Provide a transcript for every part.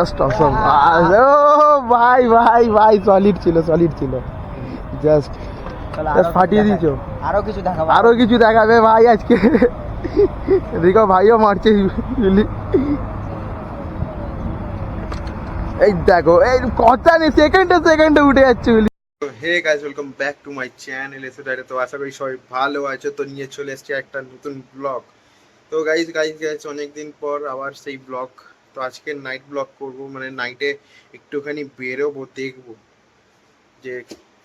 Just অসম। ভাই ভাই ভাই সলিড ছিল জাস্ট ফাটিয়ে দিয়েছো। আরো কিছু দেখাবে ভাই আজকে। দেখো ভাইও মারছে। এই দেখো এই কথা নেই, সেকেন্ডে উঠে যাচ্ছে। Hey guys, welcome back to my channel এসে। তো আশা করি সবাই ভালো আছো। তো নিয়ে চলে এসেছি একটা নতুন ব্লগ। তো গাইস অনেকদিন পর আবার সেই ব্লগ। তো আজকে নাইট ব্লগ করব, মানে নাইটে একটুখানি বেরোবো, দেখবো যে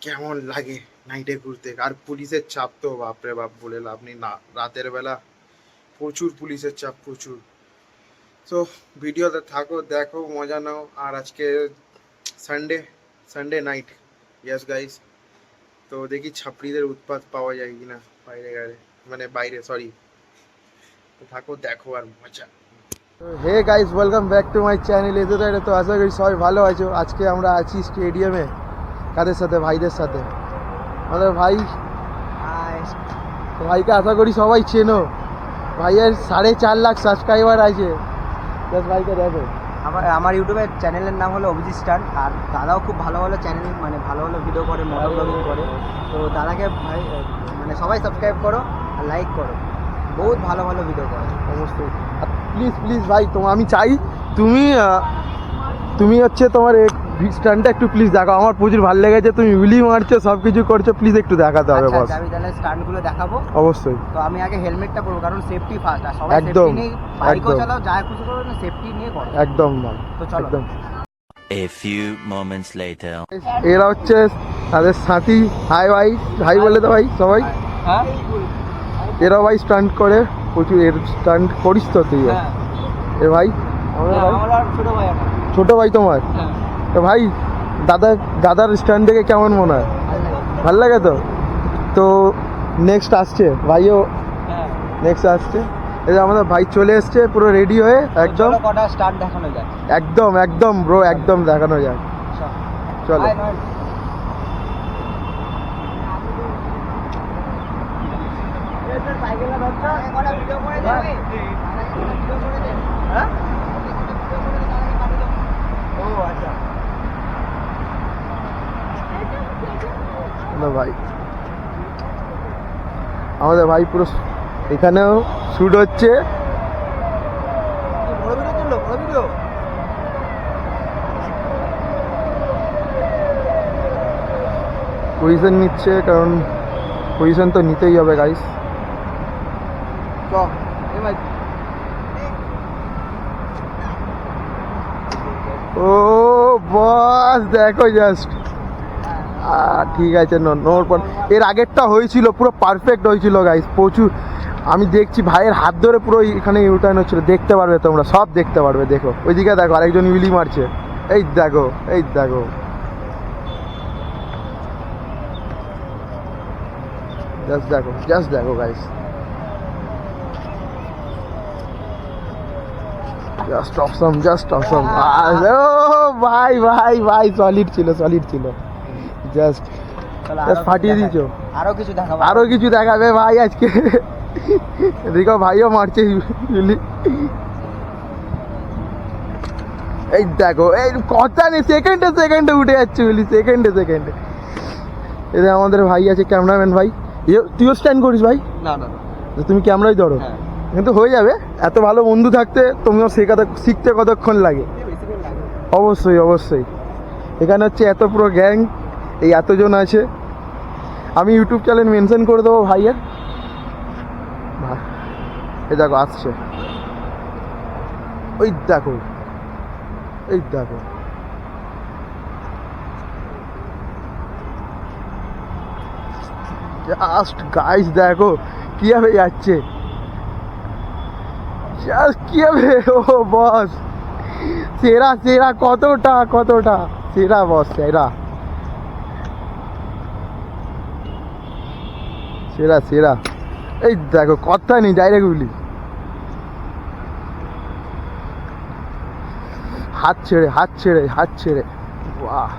কেমন লাগে নাইটে ঘুরতে। আর পুলিশের চাপ তো বাপরে বাপ, বলে লাভ নেই না। রাতের বেলা প্রচুর পুলিশের চাপ, প্রচুর। তো ভিডিওতে থাকো, দেখো, মজা নাও। আর আজকে সানডে নাইট, ইয়েস গাইস। তো দেখি ছাপড়িদের উৎপাত পাওয়া যায় কিনা বাইরে সরি। তো থাকো, দেখো আর মজা। Hey guys, welcome back to my channel এসে। তো আশা করি সবাই ভালো আছো। আজকে আমরা আছি স্টেডিয়ামে, কাদের সাথে? ভাইদের সাথে। আমাদের ভাইকে আশা করি সবাই চেনো। ভাইয়ের 4.5 লাখ সাবস্ক্রাইবার আছে। ভাইকে দেখো। আমার ইউটিউবের চ্যানেলের নাম হলো অভিজিৎ স্টান্ট। আর দাদাও খুব ভালো ভালো চ্যানেল, মানে ভালো ভালো ভিডিও করে, মোটর ব্লগিং করে। তো দাদাকে ভাই মানে সবাই সাবস্ক্রাইব করো আর লাইক করো, বহুত ভালো ভালো ভিডিও করে অবশ্যই। প্লিজ ভাই, আমি চাই তুমি হচ্ছে তোমার স্ট্যান্ডটা একটু প্লিজ দেখো। আমার প্রচুর ভালো লেগেছে, তুমি উইলি মারছো, সব কিছু করছো, প্লিজ একটু দেখাতে হবে বস। আমি তাহলে স্টান্টগুলো দেখাবো অবশ্যই। তো আমি আগে হেলমেটটা পরবো, কারণ সেফটি ফার্স্ট। আর সবাই একদম, সেফটি নিয়ে বাইকও চালাও, যা কিছু করো না, সেফটি নিয়ে করো। একদম ভাই, তো চলো। একদম। A few moments later. এরা হচ্ছে তাদের সাথী। হাই বলে তো ভাই সবাই। হ্যাঁ, এরা ভাই স্টান্ট করে প্রচুর। এর স্টান্ট করিস তো তুই? এ ভাই ছোট ভাই তোমার। তো ভাই দাদার স্ট্যান্ড থেকে কেমন মনে হয়? ভাল লাগে তো। তো নেক্সট আসছে ভাইও, নেক্সট আসছে। এই যে আমাদের ভাই চলে এসছে পুরো রেডি হয়ে, একদম কটা স্টার্ট দেখানো যায়। একদম ব্রো, একদম দেখানো যায়। চলো। ভাই আমাদের ভাই পুরো এখানেও শুট হচ্ছে। পজিশন নিচ্ছে, কারণ পজিশন তো নিতেই হবে গাইস। ও বস দেখো জাস্ট। ঠিক আছে, নোর পর এর আগেরটা হয়েছিল, পুরো পারফেক্ট হয়েছিল গাইস। প্রচুর আমি দেখছি ভাইয়ের হাত ধরে পুরো এখানে ইউটার্ন হচ্ছিল। দেখতে পারবে তোমরা, সব দেখতে পারবে। দেখো ওইদিকে দেখো, আরেকজন উইলি মারছে। এই দেখো জাস্ট দেখো গাইস, জাস্ট অসম। ভাই ভাই ভাই সলিড ছিল জাস্ট ফাটিয়ে দিয়েছো। আরো কিছু দেখাবে ভাই আজকে। দেখো ভাইও মারছে। এই দেখো এই কথা নেই, সেকেন্ডে উঠে যাচ্ছে সেকেন্ডে। এদের আমাদের ভাই আছে, ক্যামেরাম্যান ভাই। তুইও স্ট্যান্ড করিস ভাই? না, তুমি ক্যামেরাই ধরো। কিন্তু হয়ে যাবে, এত ভালো বন্ধু থাকতে তুমিও শিখতে কতক্ষণ লাগে। অবশ্যই। এখানে হচ্ছে এত পুরো গ্যাং, এই এতজন আছে। আমি ইউটিউব চ্যানেল মেনশন করে দেবো ভাইয়ের। এই দেখো আসছে, ওই দেখো জাস্ট গাইস দেখো কিভাবে যাচ্ছে। ও বস সেরা কতটা সেরা বস, সেরা। এই দেখো কথা নেই, ডাইরেক্ট গুলি। হাত ছেড়ে বাহ।